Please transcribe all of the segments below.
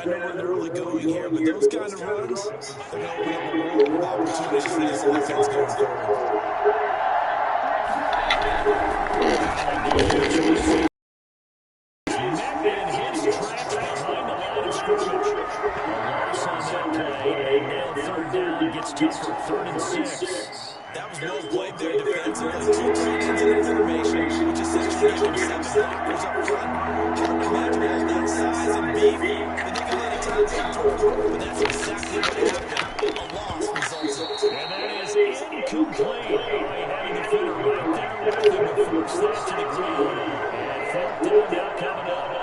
know where they're really going here, but those kind of runs, they're going to open up a world of opportunities for this offense going forward. Gets tougher, 3rd and 6. That was well played there defensively. 2 tight ends in formation, which essentially gave them 7 blockers up front. Hard to imagine all that size and beef, and they can let a tackle through. But that's exactly what happened. A loss resulted. And that is incomplete. He had a defender right there with him to force that to the ground. And 4th down now coming up.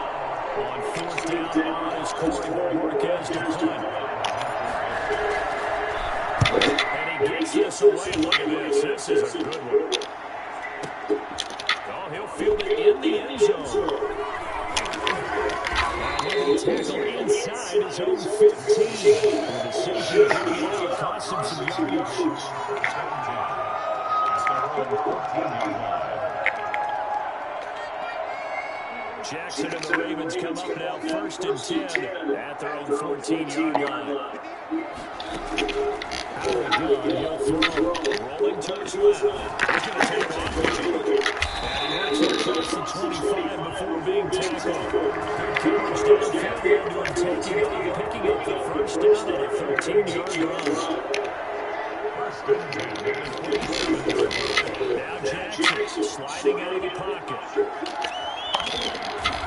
On 4th down is Corey Marquez to punt. Gets this away. Look at this. This is a good one. Oh, he'll field it in the end zone. And tackle inside his own 15. The decision to cost him some yardage. Jackson and the Ravens come up now 1st and 10 at their own 14-yard line. He'll throw. Rolling to his left. He's going to take off. And he works across the 25 before being tackled. Good coverage downfield into him taking off, picking up the 1st down on a 13-yard run. Now Jackson sliding out of the pocket.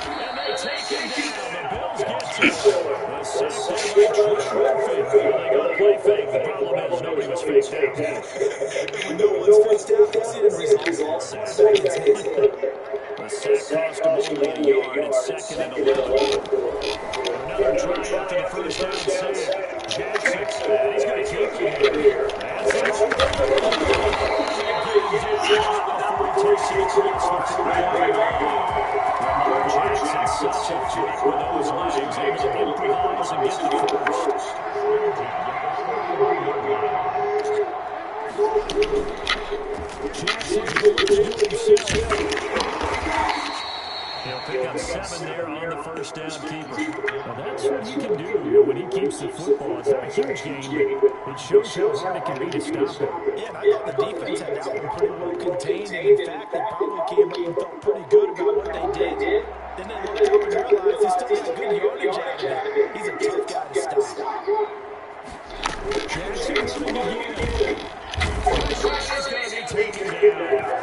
And they take him down. The Bills get to him. The sack by Trent Murphy. They go play fake. The problem is nobody was faked out. When no one's faked out, that's the results. The sack cost him only a yard. It's 2nd and 11. Another try after the 1st down sack. Jackson. And he's going to keep it here. That's it. Jackson such a threat with those legs, able to improvise and get the 1st. Jackson's going to do himself. He'll pick up 7 there on the 1st down keeper. Now that's what he can do when he keeps the football. It's not a huge game, but it shows how hard it can be to stop it. Yeah, and I thought the defense had that one pretty well contained, and in fact, they probably came up and felt pretty good about what they did. Then they looked up and realized he still got good yardage out of that. He's a tough guy to stop. Jackson again. He's going to be taken down.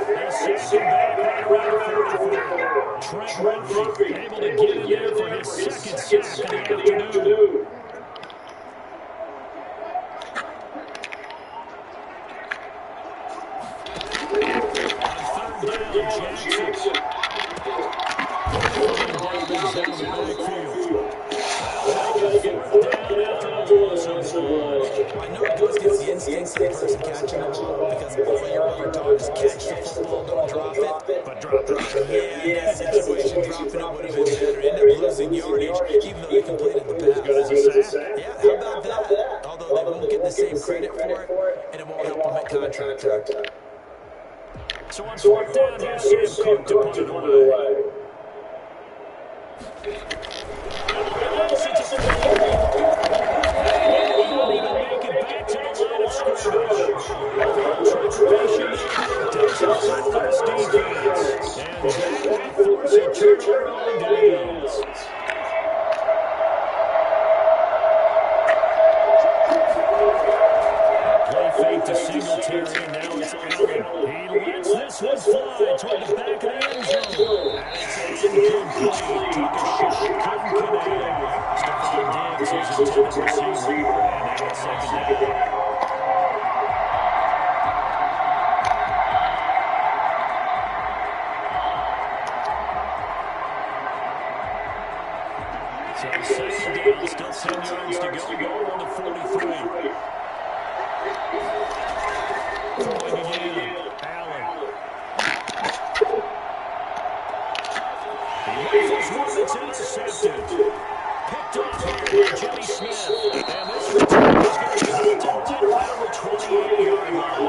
They send him back right around 44. Trent Murphy able to get in there for his 2nd sack of the afternoon. On 3rd down, Jackson. I know it goes against the instincts of the person catching it because all you're ever taught is catch the football, don't drop it. But drop it. Yeah, in that situation, dropping it would have been better. End up losing yardage, even though they completed the pass. As good as a sack. Yeah, how about that? Although they won't get the same credit for it, and it won't help them at contract time. So on 4th down, here's Sam Cook to punt it away. To Singletary, now it's Allen. He lets this one fly toward the back of the end zone. And it's incomplete. Took a shot, couldn't connect. Stephon Diggs is intended receiver. And now it's 2nd down. So 2nd down, still 10 yards to go. Goal on the 43. Throwing again, Allen. He rifles one that's intercepted. Picked off here by Jimmy Smith. And this return is going to be halted right on the 28-yard line.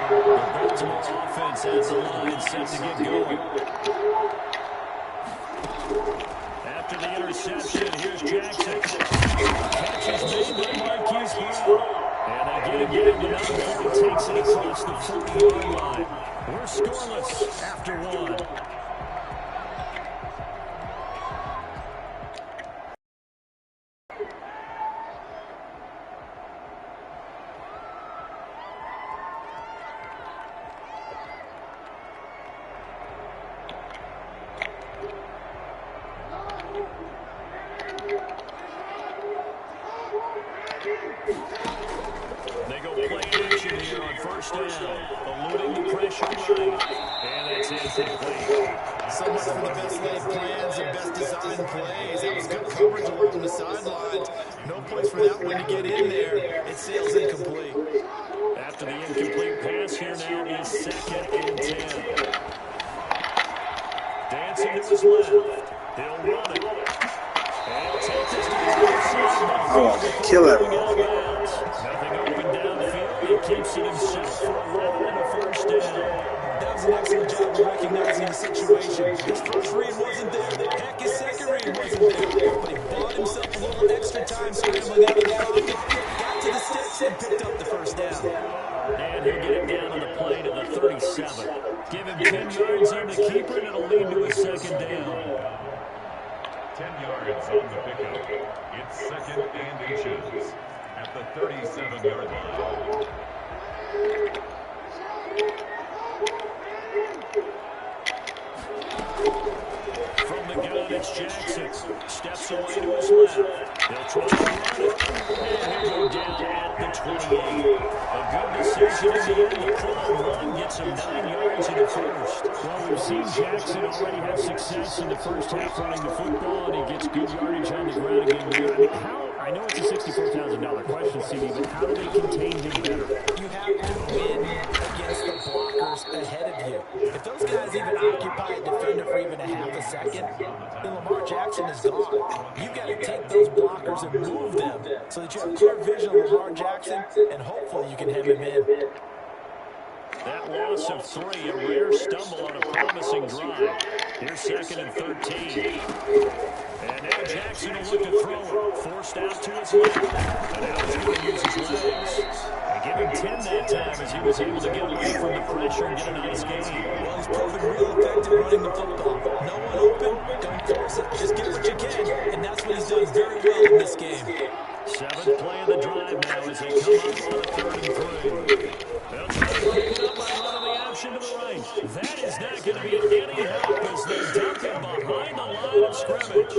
The Baltimore offense has the line set to get going. After the interception, here's Jackson. Catch is made by Marquise Brown. And they get him down to 9 before he takes it across the 40-yard line. We're scoreless after one. They go play action here on first down, eluding the pressure right. And that's incomplete. So much for the best laid plans and best designed plays. That was good coverage along the sidelines. No place for that one to get in there. It sails incomplete. After the incomplete pass, here now is 2nd and 10. Dancing to his left. He'll run it. And he'll take this to the other side. I want to kill everyone. Nothing open downfield. He keeps it himself for 11 and a first down. That was an excellent job of recognizing the situation. His first read wasn't there. Heck, his second read wasn't there. But he bought himself a little extra time scrambling out of the pocket, got to the sticks, and picked up the first down. And he'll get it down on the play to the 37. Give him 10 yards on the keeper, and it'll lead to a second down. 10 yards on the pickup. It's 2nd and inches at the 37-yard line. From the gun, it's Jackson. Steps away to his left. He'll try to run it. And he'll go down at the 28. A good decision in the end. The pull run gets him 9 yards in the first. Well, we've seen Jackson already have success in the first half running the football, and he gets good yardage on the ground again here. I mean, I know it's a $64,000 question, CD, but how do they contain him better? You have to win against the blockers ahead of you. If those guys even occupy a defender for even a half a second, then Lamar Jackson is gone. You've got to take those blockers and move them so that you have clear vision of Lamar Jackson, and hopefully you can hem him in. That loss of 3, a rare stumble on a promising drive. Here's 2nd and 13. And now Jackson will look to throw it. Forced out to his left. And now he's going to use his legs. They give him 10 that time as he was able to get away from the pressure and get a nice gain. Well, he's proven real effective running the football. No one open, don't force it. Just get what you can, and that's what he's done very well in this game. 7th play of the drive now as they come up on a 3rd and 3. They'll try to pick it up by running the option to the right. That is not going to be any help as they dump him behind the line of scrimmage.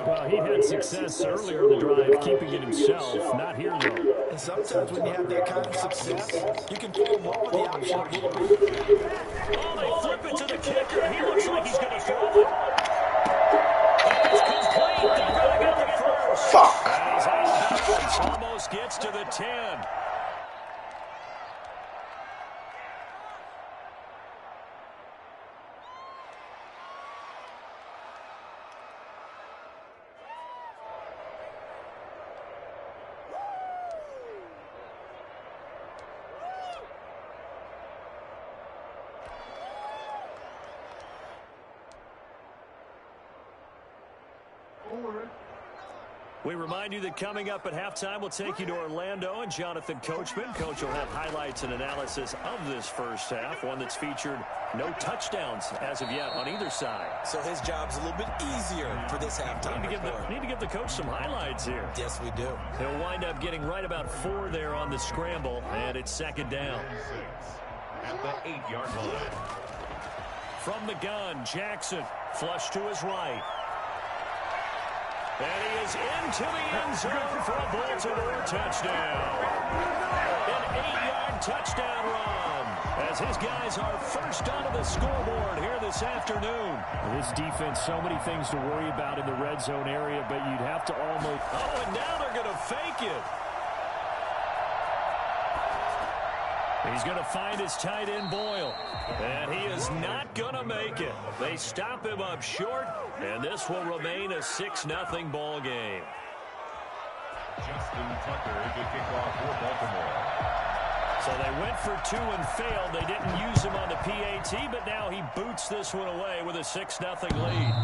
Well, he had success earlier in the drive, keeping it himself. Not here, though. And sometimes when you have that kind of success, you can fall in love with the option a little bit. Oh, they flip it to the kicker. He looks like he's going to throw it. It's complete. They're going to get the first. Fuck. And he's out of bounds. Almost gets to the 10. We remind you that coming up at halftime, we'll take you to Orlando and Jonathan Coachman. Coach will have highlights and analysis of this first half, one that's featured no touchdowns as of yet on either side. So his job's a little bit easier for this halftime report. Need to give the coach some highlights here. Yes, we do. He'll wind up getting right about 4 there on the scramble, and it's 2nd down. At the 8-yard line. From the gun, Jackson, flush to his right. And he is into the end zone for a Baltimore touchdown. An 8-yard touchdown run as his guys are first onto the scoreboard here this afternoon. This defense, so many things to worry about in the red zone area, but you'd have to almost... Oh, and now they're going to fake it. He's going to find his tight end, Boyle. And he is not going to make it. They stop him up short, and this will remain a 6-0 ball game. Justin Tucker to kick off for Baltimore. So they went for 2 and failed. They didn't use him on the PAT, but now he boots this one away with a 6-0 lead.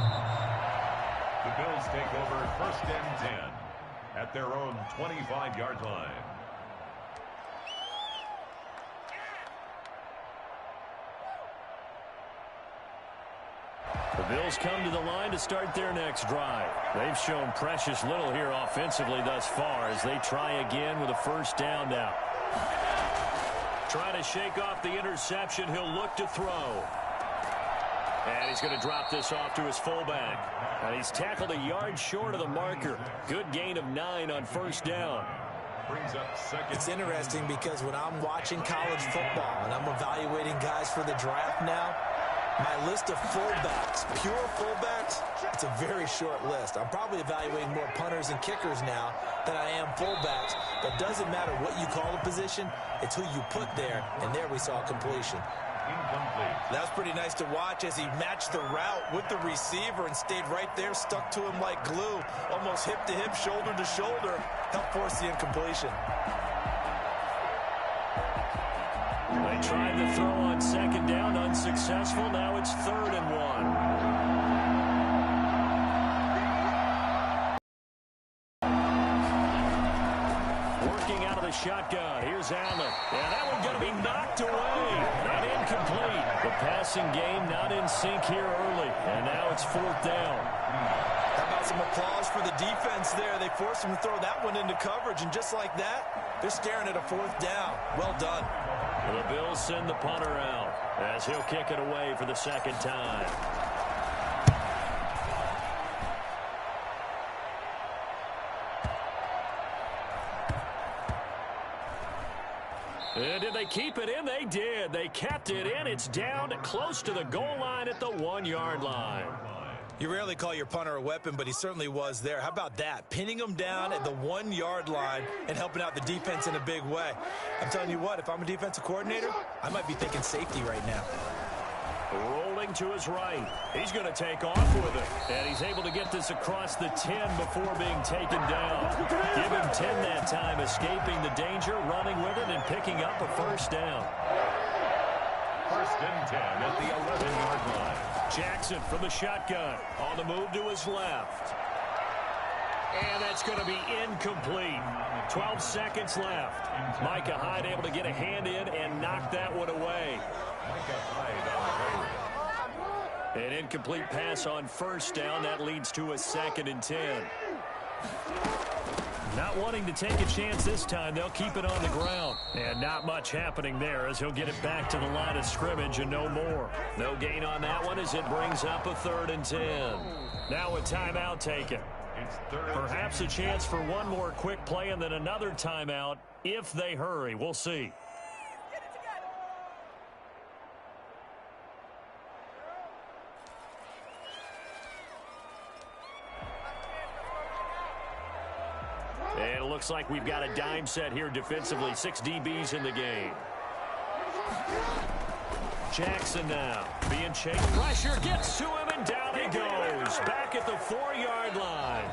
The Bills take over 1st and 10 at their own 25-yard line. The Bills come to the line to start their next drive. They've shown precious little here offensively thus far as they try again with a 1st down now. Trying to shake off the interception. He'll look to throw. And he's going to drop this off to his fullback. And he's tackled a yard short of the marker. Good gain of 9 on 1st down. Brings up 2nd. It's interesting because when I'm watching college football and I'm evaluating guys for the draft now, my list of fullbacks, pure fullbacks, it's a very short list. I'm probably evaluating more punters and kickers now than I am fullbacks. But it doesn't matter what you call a position, it's who you put there. And there we saw completion. Incomplete. That was pretty nice to watch as he matched the route with the receiver and stayed right there, stuck to him like glue, almost hip to hip, shoulder to shoulder, helped force the incompletion. They tried to throw on 2nd down, unsuccessful. Now it's 3rd and 1. Working out of the shotgun. Here's Allen. And that one's going to be knocked away. And incomplete. The passing game not in sync here early. And now it's 4th down. How about some applause for the defense there? They forced him to throw that one into coverage, and just like that, they're staring at a 4th down. Well done. The Bills send the punter out as he'll kick it away for the 2nd time. And did they keep it in? They did. They kept it in. It's down close to the goal line at the 1-yard line. You rarely call your punter a weapon, but he certainly was there. How about that? Pinning him down at the 1-yard line and helping out the defense in a big way. I'm telling you what, if I'm a defensive coordinator, I might be thinking safety right now. Rolling to his right. He's going to take off with it. And he's able to get this across the 10 before being taken down. Give him 10 that time, escaping the danger, running with it, and picking up a 1st down. 1st and 10 at the 11-yard line. Jackson from the shotgun. On the move to his left. And that's going to be incomplete. 12 seconds left. Micah Hyde able to get a hand in and knock that one away. An incomplete pass on 1st down. That leads to a 2nd and 10. Not wanting to take a chance this time, they'll keep it on the ground. And not much happening there as he'll get it back to the line of scrimmage and no more. No gain on that one as it brings up a 3rd and 10. Now a timeout taken. Perhaps a chance for one more quick play and then another timeout if they hurry. We'll see. And it looks like we've got a dime set here defensively. 6 DBs in the game. Jackson now being chased. Pressure gets to him, and down he goes. Back at the 4-yard line.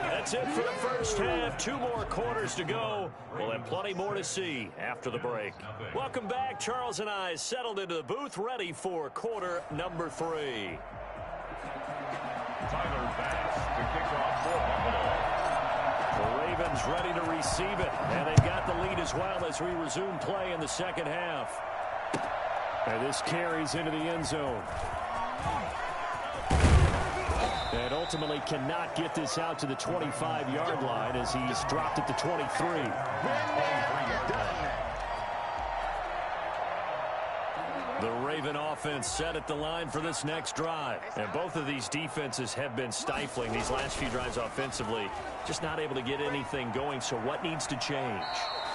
That's it for the 1st half. 2 more quarters to go. We'll have plenty more to see after the break. Welcome back. Charles and I settled into the booth, ready for quarter number 3. Tyler Bass to kick off for Buffalo. The Ravens ready to receive it, and they've got the lead as well as we resume play in the 2nd half. And this carries into the end zone. And ultimately cannot get this out to the 25-yard line as he's dropped at the 23. The Raven offense set at the line for this next drive. And both of these defenses have been stifling these last few drives offensively. Just not able to get anything going, so what needs to change?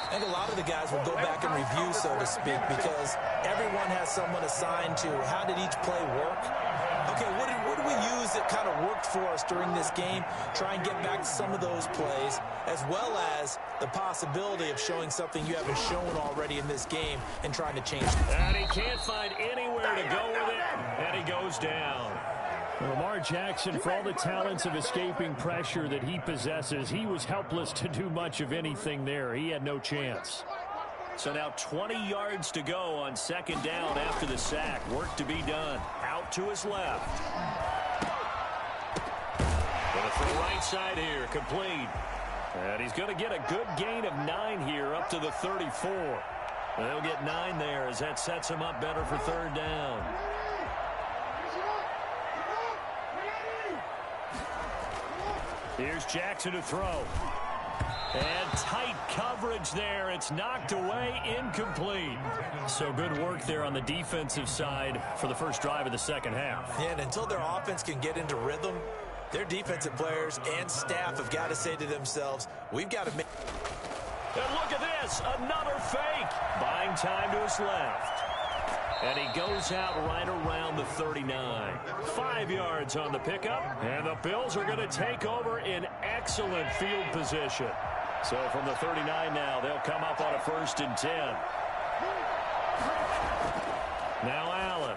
I think a lot of the guys will go back and review, so to speak, because everyone has someone assigned to how did each play work. Okay, what did we use that kind of worked for us during this game? Try and get back to some of those plays, as well as the possibility of showing something you haven't shown already in this game and trying to change it. And he can't find anywhere to go with it, and he goes down. Lamar Jackson, for all the talents of escaping pressure that he possesses, he was helpless to do much of anything there. He had no chance. So now 20 yards to go on second down after the sack. Work to be done. Out to his left. Going for the right side here. Complete. And he's going to get a good gain of 9 here up to the 34. They'll get 9 there as that sets him up better for third down. Here's Jackson to throw. And tight coverage there. It's knocked away, incomplete. So good work there on the defensive side for the first drive of the second half. Yeah, and until their offense can get into rhythm, their defensive players and staff have got to say to themselves, we've got to make... And look at this, another fake. Buying time to his left. And he goes out right around the 39. 5 yards on the pickup. And the Bills are going to take over in excellent field position. So from the 39 now, they'll come up on a 1st and 10. Now Allen.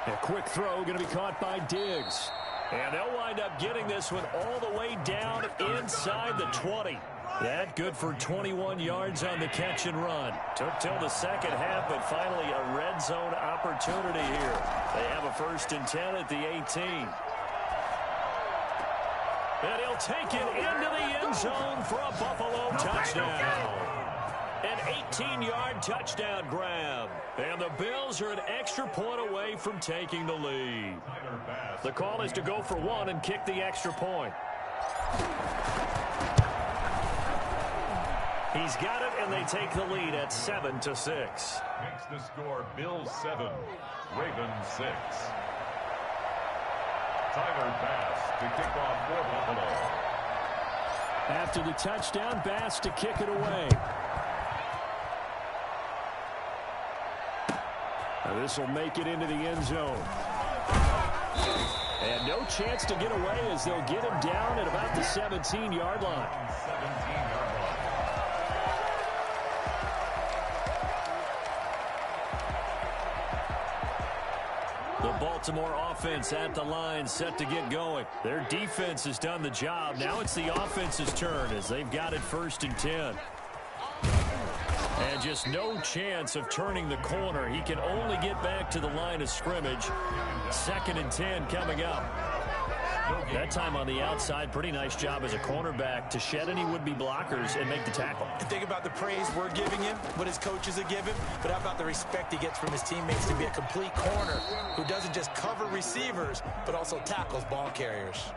A quick throw going to be caught by Diggs. And they'll wind up getting this one all the way down inside the 20. That good for 21 yards on the catch and run. Took till the second half, but finally a red zone opportunity here. They have a 1st and 10 at the 18. And he'll take it into the end zone for a Buffalo touchdown. An 18-yard touchdown grab. And the Bills are an extra point away from taking the lead. The call is to go for 1 and kick the extra point. He's got it, and they take the lead at 7-6. Makes the score Bills 7, Ravens 6. Tyler Bass to kick off for Buffalo. After the touchdown, Bass to kick it away. Now this will make it into the end zone. And no chance to get away as they'll get him down at about the 17-yard line. 17-yard line. The Baltimore offense at the line, set to get going. Their defense has done the job. Now it's the offense's turn as they've got it 1st and 10. And just no chance of turning the corner. He can only get back to the line of scrimmage. 2nd and 10 coming up. That time on the outside, pretty nice job as a cornerback to shed any would-be blockers and make the tackle. And think about the praise we're giving him, what his coaches are giving, but how about the respect he gets from his teammates to be a complete corner who doesn't just cover receivers, but also tackles ball carriers.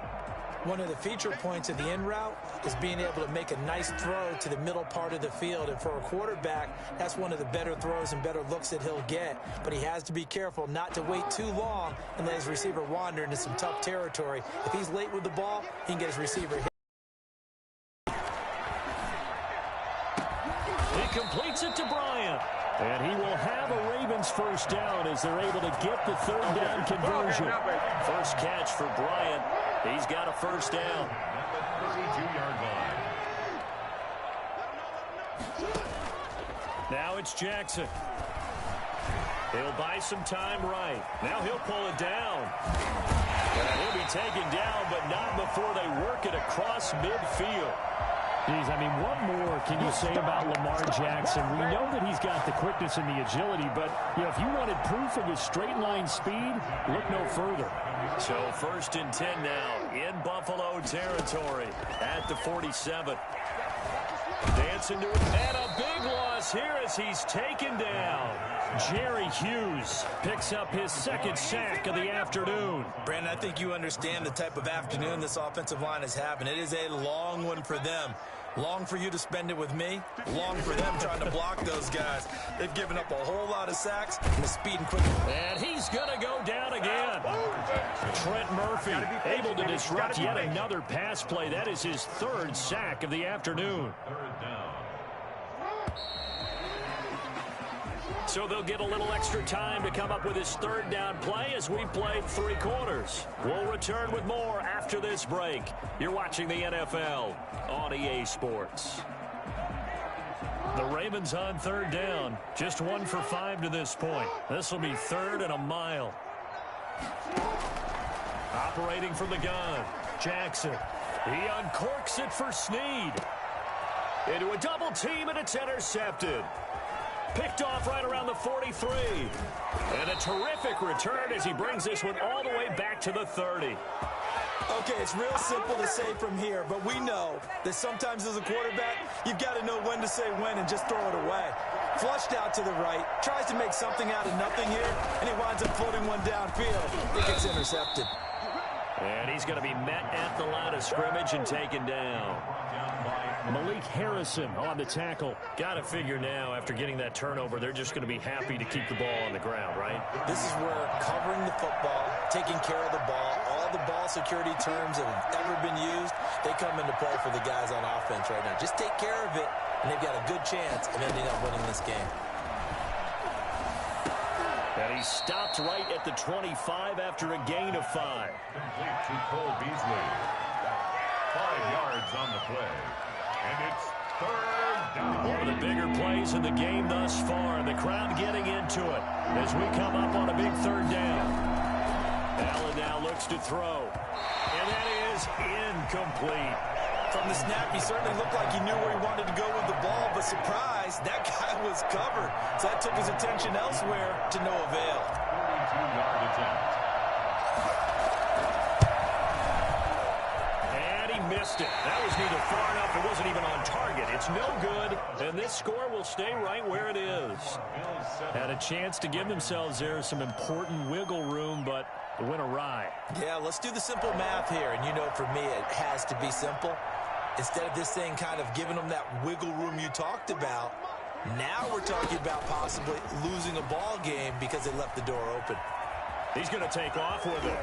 One of the feature points of the in route is being able to make a nice throw to the middle part of the field. And for a quarterback, that's one of the better throws and better looks that he'll get. But he has to be careful not to wait too long and let his receiver wander into some tough territory. If he's late with the ball, he can get his receiver hit. He completes it to Bryant. And he will have a Ravens 1st down as they're able to get the 3rd down conversion. First catch for Bryant. He's got a 1st down. At the 32-yard line. Now it's Jackson. He'll buy some time right. Now he'll pull it down. And he'll be taken down, but not before they work it across midfield. Geez, I mean, what more can you say about Lamar Jackson? We know that he's got the quickness and the agility, but if you wanted proof of his straight-line speed, look no further. So 1st and 10 now in Buffalo territory at the 47. Dancing to it, and a big loss here as he's taken down. Jerry Hughes picks up his 2nd sack of the afternoon. Brandon, I think you understand the type of afternoon this offensive line is having. It is a long one for them. Long for you to spend it with me. Long for them trying to block those guys. They've given up a whole lot of sacks and the speed and quickness. And he's going to go down again. Trent Murphy able to disrupt yet another pass play. That is his 3rd sack of the afternoon. 3rd down. So they'll get a little extra time to come up with his 3rd down play as we've played 3 quarters. We'll return with more after this break. You're watching the NFL on EA Sports. The Ravens on 3rd down. Just 1 for 5 to this point. This will be 3rd and a mile. Operating from the gun, Jackson. He uncorks it for Snead. Into a double team, and it's intercepted. Picked off right around the 43. And a terrific return as he brings this one all the way back to the 30. Okay, it's real simple to say from here, but we know that sometimes as a quarterback, you've got to know when to say when and just throw it away. Flushed out to the right, tries to make something out of nothing here, and he winds up floating one downfield. It gets intercepted. And he's going to be met at the line of scrimmage and taken down. Malik Harrison on the tackle. Got to figure now, after getting that turnover, they're just going to be happy to keep the ball on the ground, right? This is where covering the football, taking care of the ball, all the ball security terms that have ever been used, they come into play for the guys on offense right now. Just take care of it, and they've got a good chance of ending up winning this game. And he stopped right at the 25 after a gain of 5. Complete to Cole Beasley. 5 yards on the play. And it's third down. One of the bigger plays in the game thus far. The crowd getting into it as we come up on a big third down. Allen now looks to throw. And that is incomplete. From the snap, he certainly looked like he knew where he wanted to go with the ball, but surprise, that guy was covered. So that took his attention elsewhere to no avail. 42-yard attempt. And he missed it. That was neither far enough. It wasn't even on target. It's no good. And this score will stay right where it is. Had a chance to give themselves there some important wiggle room, but it went awry. Yeah, let's do the simple math here. And you know, for me, it has to be simple. Instead of this thing kind of giving them that wiggle room you talked about, now we're talking about possibly losing a ball game because they left the door open. He's going to take off with it.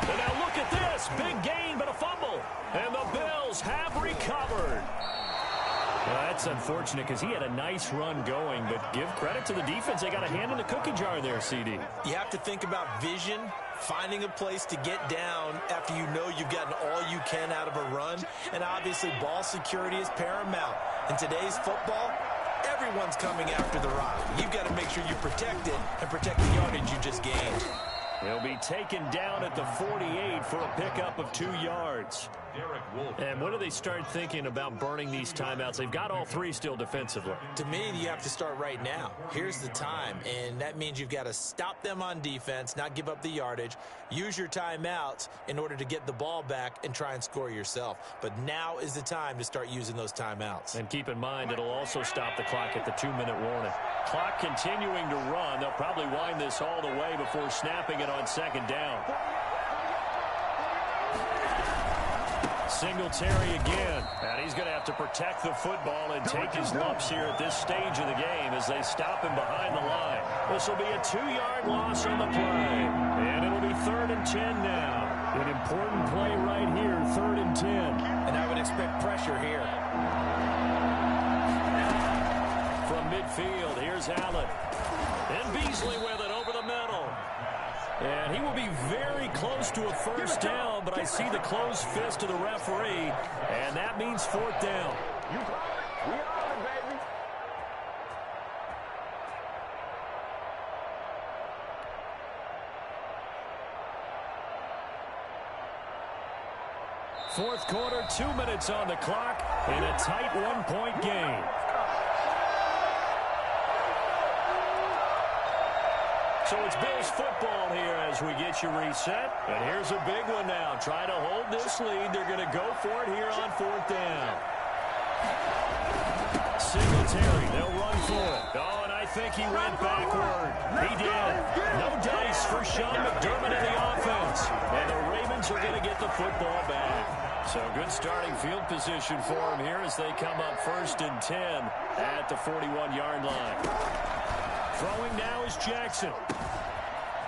And now look at this. Big gain, but a fumble. And the Bills have recovered. Well, that's unfortunate because he had a nice run going, but give credit to the defense. They got a hand in the cookie jar there, CD. You have to think about vision, finding a place to get down after you know you've gotten all you can out of a run. And obviously, ball security is paramount. In today's football, everyone's coming after the rock. You've got to make sure you protect it and protect the yardage you just gained. He'll be taken down at the 48 for a pickup of 2 yards. And when do they start thinking about burning these timeouts? They've got all 3 still defensively. To me, you have to start right now. Here's the time, and that means you've got to stop them on defense, not give up the yardage, use your timeouts in order to get the ball back and try and score yourself. But now is the time to start using those timeouts. And keep in mind, it'll also stop the clock at the 2-minute warning. Clock continuing to run. They'll probably wind this all the way before snapping it on second down. Singletary again, and he's going to have to protect the football and take his lumps here at this stage of the game as they stop him behind the line. This will be a 2-yard loss on the play, and it'll be 3rd and 10 now. An important play right here, 3rd and 10. And I would expect pressure here. From midfield, here's Allen. And Beasley with it over the middle. And he will be very close to a first down, but I see the closed fist of the referee, and that means 4th down. We on it, baby. Fourth quarter, 2 minutes on the clock, in a tight 1-point game. So it's Bills football here as we get you reset. And here's a big one now. Try to hold this lead. They're going to go for it here on 4th down. Singletary, they'll run for it. Oh, and I think he went backward. He did. No dice for Sean McDermott in the offense. And the Ravens are going to get the football back. So good starting field position for him here as they come up 1st and 10 at the 41-yard line. Throwing now is Jackson.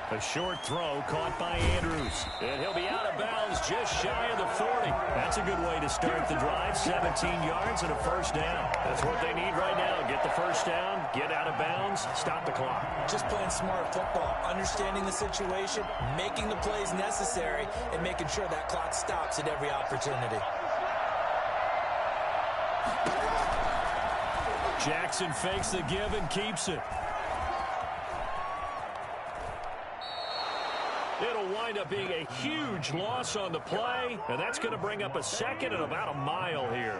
A short throw caught by Andrews. And he'll be out of bounds just shy of the 40. That's a good way to start the drive. 17 yards and a first down. That's what they need right now. Get the first down, get out of bounds, stop the clock. Just playing smart football, understanding the situation, making the plays necessary, and making sure that clock stops at every opportunity. Jackson fakes the give and keeps it. It'll wind up being a huge loss on the play, and that's going to bring up a 2nd and about a mile here.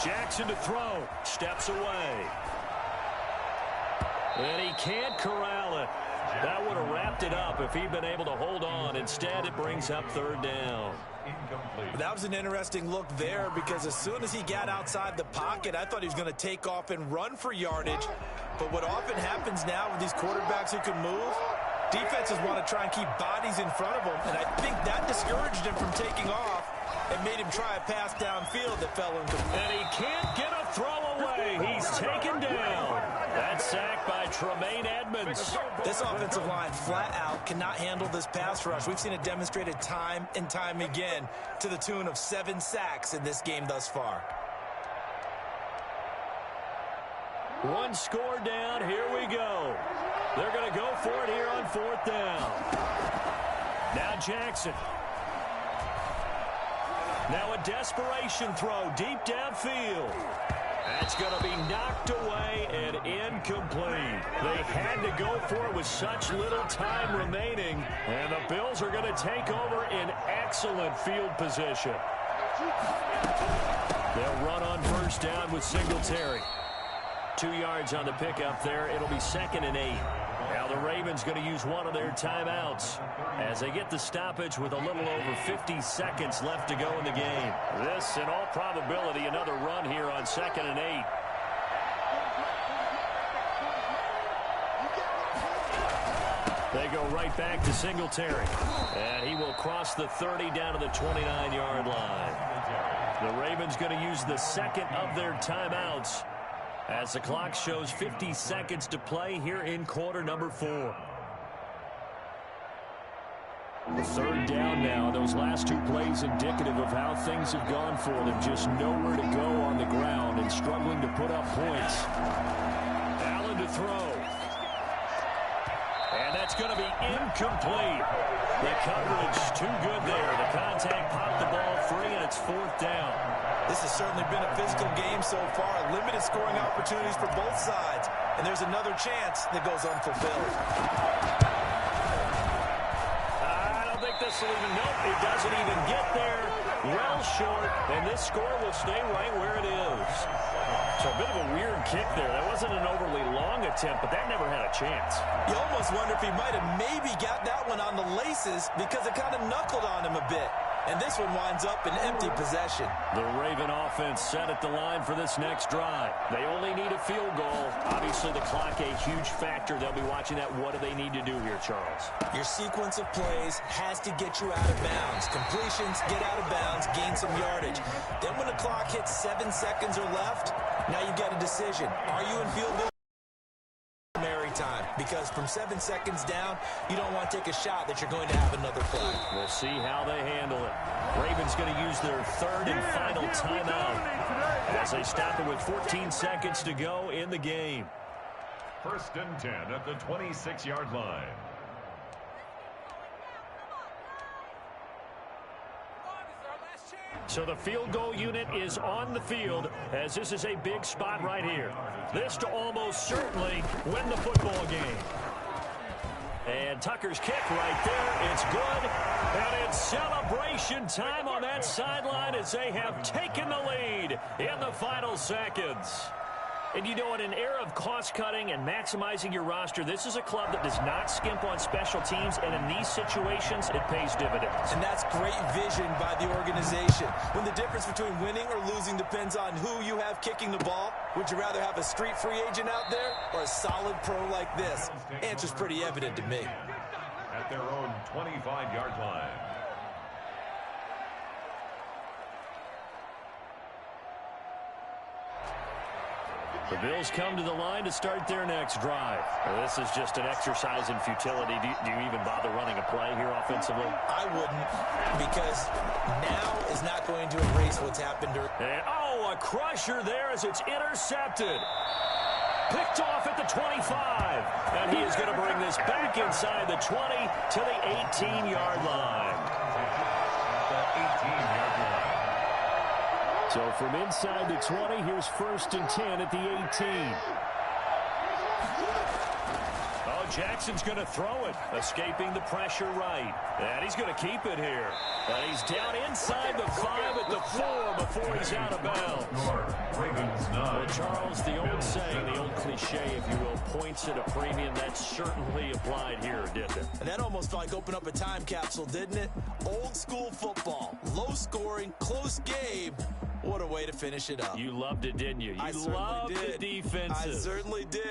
Jackson to throw. Steps away. And he can't corral it. That would have wrapped it up if he'd been able to hold on. Instead, it brings up third down. That was an interesting look there because as soon as he got outside the pocket, I thought he was going to take off and run for yardage. But what often happens now with these quarterbacks who can move, defenses want to try and keep bodies in front of them, and I think that discouraged him from taking off and made him try a pass downfield that fell incomplete. And he can't get a throw away. He's taken down. That's sacked by Tremaine Edmonds. This offensive line flat out cannot handle this pass rush. We've seen it demonstrated time and time again to the tune of 7 sacks in this game thus far. One score down. Here we go. They're going to go for it here on fourth down. Now Jackson. Now a desperation throw deep downfield. That's going to be knocked away and incomplete. They had to go for it with such little time remaining, and the Bills are going to take over in excellent field position. They'll run on first down with Singletary. 2 yards on the pickup there. It'll be 2nd and 8. Now the Ravens going to use one of their timeouts as they get the stoppage with a little over 50 seconds left to go in the game. This, in all probability, another run here on 2nd and 8. They go right back to Singletary. And he will cross the 30 down to the 29-yard line. The Ravens going to use the second of their timeouts as the clock shows 50 seconds to play here in quarter number 4. Third down now. Those last 2 plays indicative of how things have gone for them. Just nowhere to go on the ground and struggling to put up points. Allen to throw. And that's going to be incomplete. The coverage too good there. The contact popped the ball free, and it's 4th down. This has certainly been a physical game so far. Limited scoring opportunities for both sides. And there's another chance that goes unfulfilled. I don't think this will even, nope, it doesn't even get there. Well short, and this score will stay right where it is. So a bit of a weird kick there. That wasn't an overly long attempt, but that never had a chance. You almost wonder if he might have maybe got that one on the laces because it kind of knuckled on him a bit. And this one winds up in empty possession. The Raven offense set at the line for this next drive. They only need a field goal. Obviously, the clock a huge factor. They'll be watching that. What do they need to do here, Charles? Your sequence of plays has to get you out of bounds. Completions, get out of bounds, gain some yardage. Then when the clock hits 7 seconds or left, now you've got a decision. Are you in field goal time? Because from 7 seconds down, you don't want to take a shot that you're going to have another play. We'll see how they handle it. Ravens going to use their 3rd and final timeout as they stop it with 14 seconds to go in the game. 1st and 10 at the 26-yard line. So the field goal unit is on the field as this is a big spot right here. This to almost certainly win the football game. And Tucker's kick right there. It's good. And it's celebration time on that sideline as they have taken the lead in the final seconds. And you know, in an era of cost-cutting and maximizing your roster, this is a club that does not skimp on special teams, and in these situations, it pays dividends. And that's great vision by the organization. When the difference between winning or losing depends on who you have kicking the ball, would you rather have a street free agent out there or a solid pro like this? Answer's pretty evident to me. At their own 25-yard line. The Bills come to the line to start their next drive. Well, this is just an exercise in futility. Do you even bother running a play here offensively? I wouldn't, because now is not going to erase what's happened. And, a crusher there as it's intercepted. Picked off at the 25. And he is going to bring this back inside the 20 to the 18-yard line. The 18-yard line. So from inside the 20, here's 1st and 10 at the 18. Oh, Jackson's going to throw it, escaping the pressure right. And he's going to keep it here. And he's down inside the 5 at the 4 before he's out of bounds. Charles, the old saying, the old cliche, if you will, points at a premium, that certainly applied here, didn't it? And that almost felt like opened up a time capsule, didn't it? Old school football, low scoring, close game. What a way to finish it up. You loved it, didn't you? You I certainly loved did. the defenses. I certainly did.